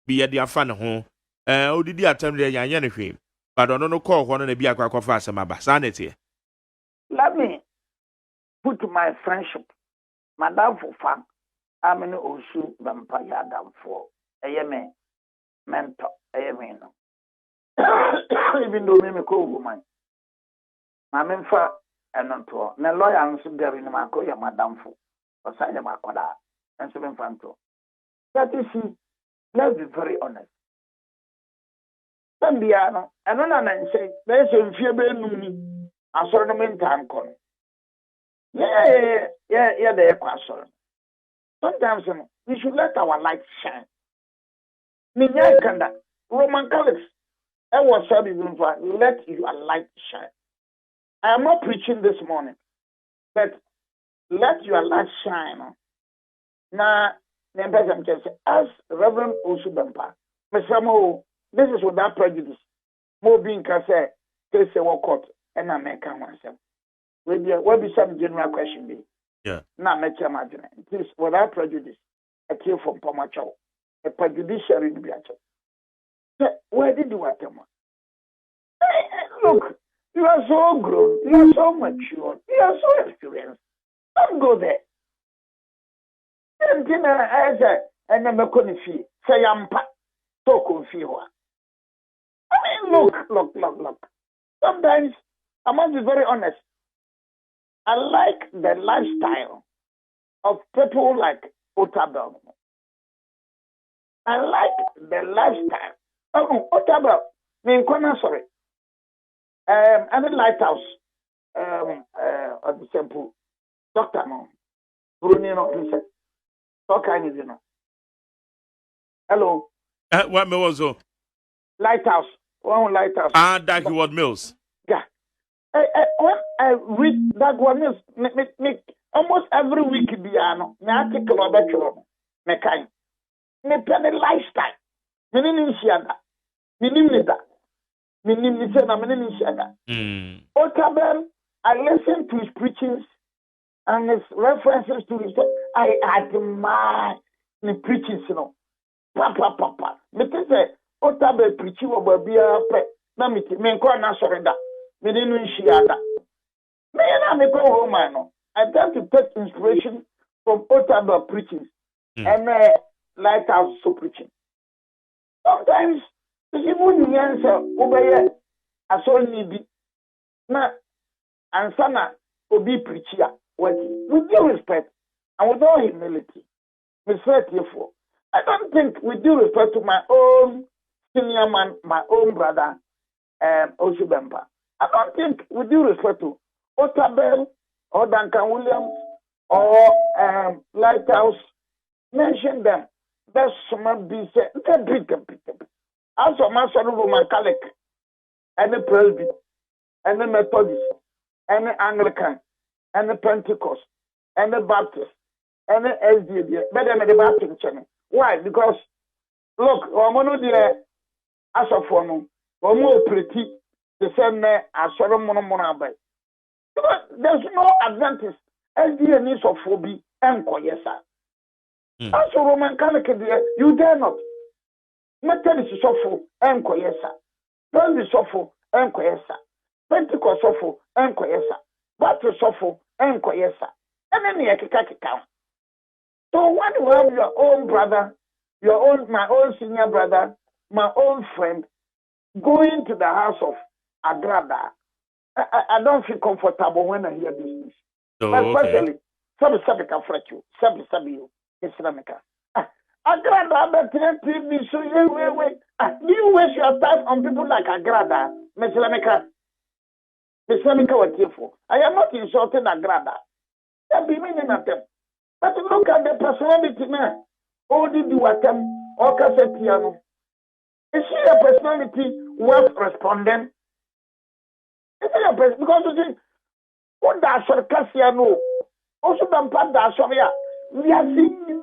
be at the afan home. Did attempt the yan him, but I don't know call one and be a crack of us and my basanity. Let me put my friendship, Madame for fun. I'm in Owusu Bempah Yadam for a mentor, even though me call woman. My memfa and not to no lawyer and there in my call Madame for or sign my coda and 7 fanto. That is, let's be very honest. Sambiano, and then say, there's a fear benumi, a tournament time con. Yeah, they're question. Sometimes we should let our light shine. Roman Catholics, I was serving for let your light shine. I am not preaching this morning, but let your light shine. Now, as Reverend Owusu Bempah, this is without prejudice. More being case court and I make myself. Will be some general question be. Yeah. Now make your imagine. It is without prejudice. A came from Pomacho. A prejudiciary in Biacho. Where did you attend? Look, you are so grown, you are so mature, you are so experienced. Don't go there. And then I said, and I'm going to fee. Say I'm so confused. I mean, look. Sometimes I must be very honest. I like the lifestyle of people like Otabel. I like the lifestyle. Oh, Otabel. Sorry. And the lighthouse. Of the simple. Doctor, no. Brunino, listen. Talk, I need you know. Hello. What was Lighthouse. One lighthouse. Dagwood Mills. Yeah. When I read that one is almost every week biano, me article or better me kind. Me penny lifestyle. Me nini siada. Me nini da. Me nini siada. Me nini siada. Otabel, I listen to his preachings and his references to his. I admire the preachings, you know. Papa. Me say Otabel preaching about beer pe. Na me nko na sorenda. Me didn't share that. Me and I go home, I know. I tend to take inspiration from Otabel preaching and lighthouse so preaching. Sometimes even the answer over I saw need na and sana obi preacher with due respect and with all humility. Me say therefore, I don't think with due respect to my own senior man, my own brother, Owusu Bempah. I don't think, with due respect to Otabel or Duncan Williams or Lighthouse, mention them. That's some be said. Big. As a master of Roman Catholic, and the Presby, and the Methodist, and the Anglican, and the Pentecost, and the Baptist, and the SDA, better than the Baptist channel. Why? Because, look, Omono de Asafonu, Omo pretty. The same as Solomon. There's no advantage. SDA needs of phobia and koyesa. As a Roman Catholic, you dare not. Methodist is suffer and koyesa. Presby suffer and koyesa. Pentecost suffer and koyesa. Baptist suffer and koyesa. And then you can. So when you have your own brother, my own senior brother, my own friend, going to the house of Agrada, I don't feel comfortable when I hear this news. But especially, Sabi can fret you. Sabi you. Islamika. Agrada, but TV, so wait. Do you waste your time on people like Agrada, Islamika? Islamika, what you for? I am not insulting Agrada. That be meaning at them. But look at the personality now. All did you attempt, or Cassetiano? Is she a personality worth responding? Because you see, what does Cassiano also done part that Soria? We are seeing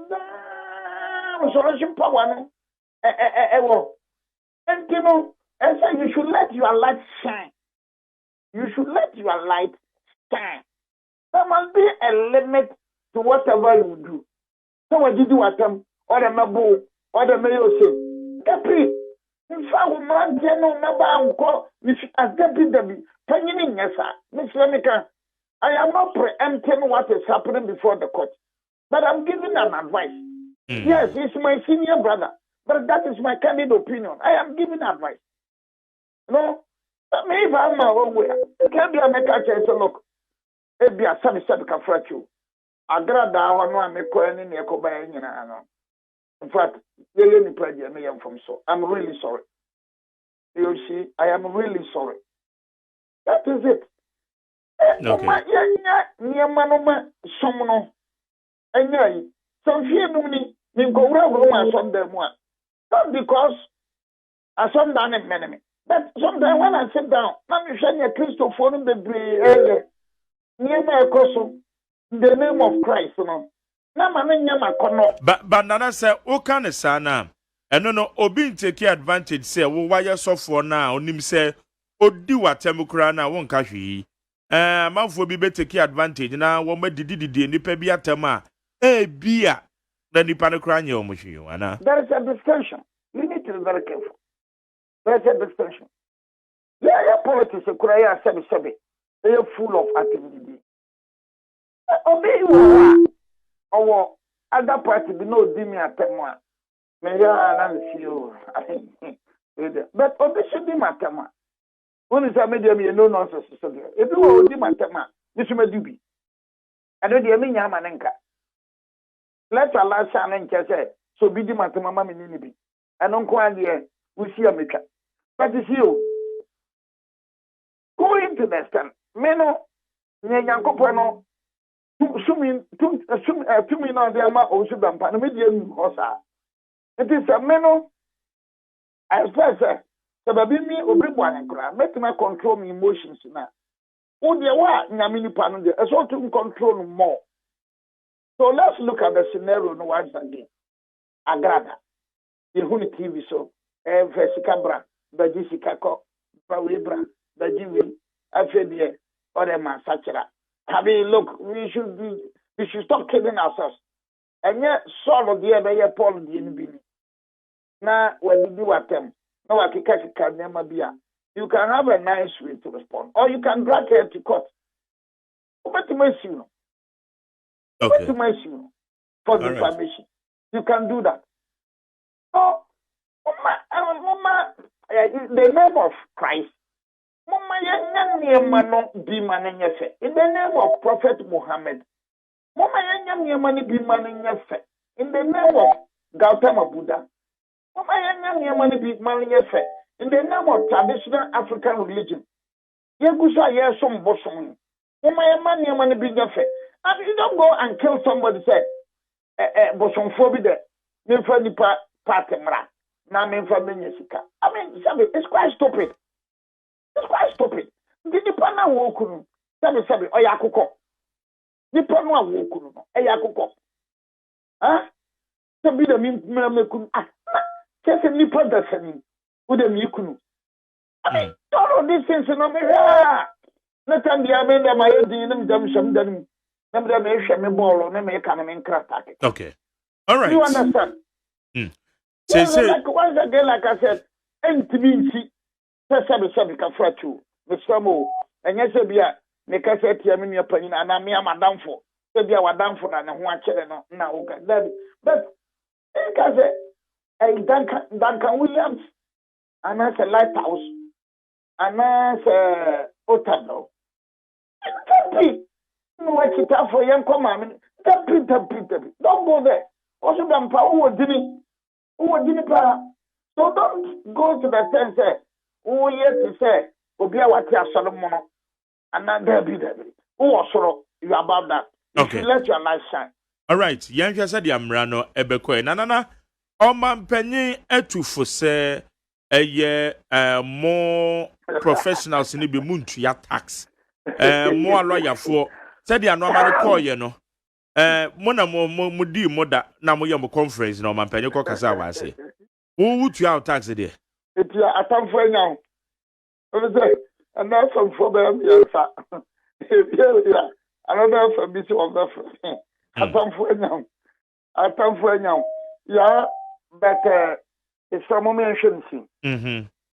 resurrection power. And you know, and so you should let your light shine. You should let your light shine. There must be a limit to whatever you do. So what did you attempt? Or the mabo, or the mayo say, Debbie, in fact, we man no number and call Miss Debbie. Penny, yes, sir. Miss Lemika, I am not preempting what is happening before the court, but I'm giving an advice. Yes, he's my senior brother, but that is my candid opinion. I am giving advice. No, maybe I'm my own way. It can't be a mecca chance. Look, it be a semi you. I grab that one and make any near Cobain. In fact, you need to me from so. I'm really sorry. You see, I am really sorry. That is it. Okay. Near Manoma, Somono, and yea, some fear me, go around some them one. Not because I some done it many. But sometimes when I sit down, I'm showing a crystal for the breed near my cross in the name of Christ. But Nana said, "O can a sana." And no, Obi take advantage, say, "Oh, why you so for now?" Nim say, "O do what Temukrana won't catch ye." Man for be better take advantage now. One may did the Nipebia Tama, beer, then the Panacrania, Monsieur. There is a distinction. You need to be very careful. There is a distinction. Yeah, politics, a Korea, they are full of activity. Obiri or other party be no dimi at Tema. May I see you? But Obi should be my Tema. When is a medium, you know nonsense. If you will be my Tema, this may do. I don't hear me, Yamanenka. Let's allow Shan and Kase, so be the Matama Minibi. And on Quandia, we see a maker. But it's you. Go into the stand. Meno, Nyankopono. Assuming 2 million Owusu Bempah, and medium Hosa. It is a meno. I say, so baby me Obiri and cry. Make me control my emotions now. Oh, dear, what Namini Panu, I want to control more. So let's look at the scenario once again. Agrada. You who TV so, Vesicabra, the Jessica, Pawebra, the Jimmy, Afedia, or the Massachera. I mean, look, we should stop killing ourselves. And yet, solve the other Paul the now, when you do attempt, no, I can never be. You can have a nice way to respond, or you can drag her to court. What to make you? What to make you for the information? You can do that. Oh, Mama, in the name of Christ. In the name of Prophet Muhammad, in the name of Gautama Buddha, in the name of traditional African religion, and you don't go and kill somebody, say, Bosom Phobia, Nipa Patemra, Namin Jessica. I mean, it's quite stupid. It's quite stupid. The Nipana Wokunu, Sabi, Oyakuko. Nipana Wokunu, Oyakuko. Huh? Sabi the Mimekun. Just a Nipa Dasani, with a Mikunu. I mean, all of these things in America. Not on the Amanda, my Edinum, Damsham, Dam, Namda Ball, or Name Crack. Okay. All right. You understand? Say, once again, like I said, and to me, Sabi can fret you, Mr. Mo, and yes, make us say, I'm your opinion, and I'm madam for. Maybe I was down for and one channel now. But, because Duncan Williams, and that's a lighthouse, and that's a Otano. No, what's it up for young common? Don't go there. Also, Bempah, who didn't so don't go to the sense. Oh, yes, he said, Obia Watia Solomon, and not Debbie. Oh, sorrow, you about that. Okay. Let your light shine. All right, Yanka said, Yamrano, Ebeko, Nana, Oman Penny, etu for say, a year more professionals in the Muntia tax, more lawyer for, said the normal call, you know. Mona Mudi Moda, Namoyamo conference, no man Penny Cocasawa say. Who would you out tax a day? It's a time for now. And that's some for them, yes, another for Bishop of the a time for now. Yeah, but It's from moment. Mhm.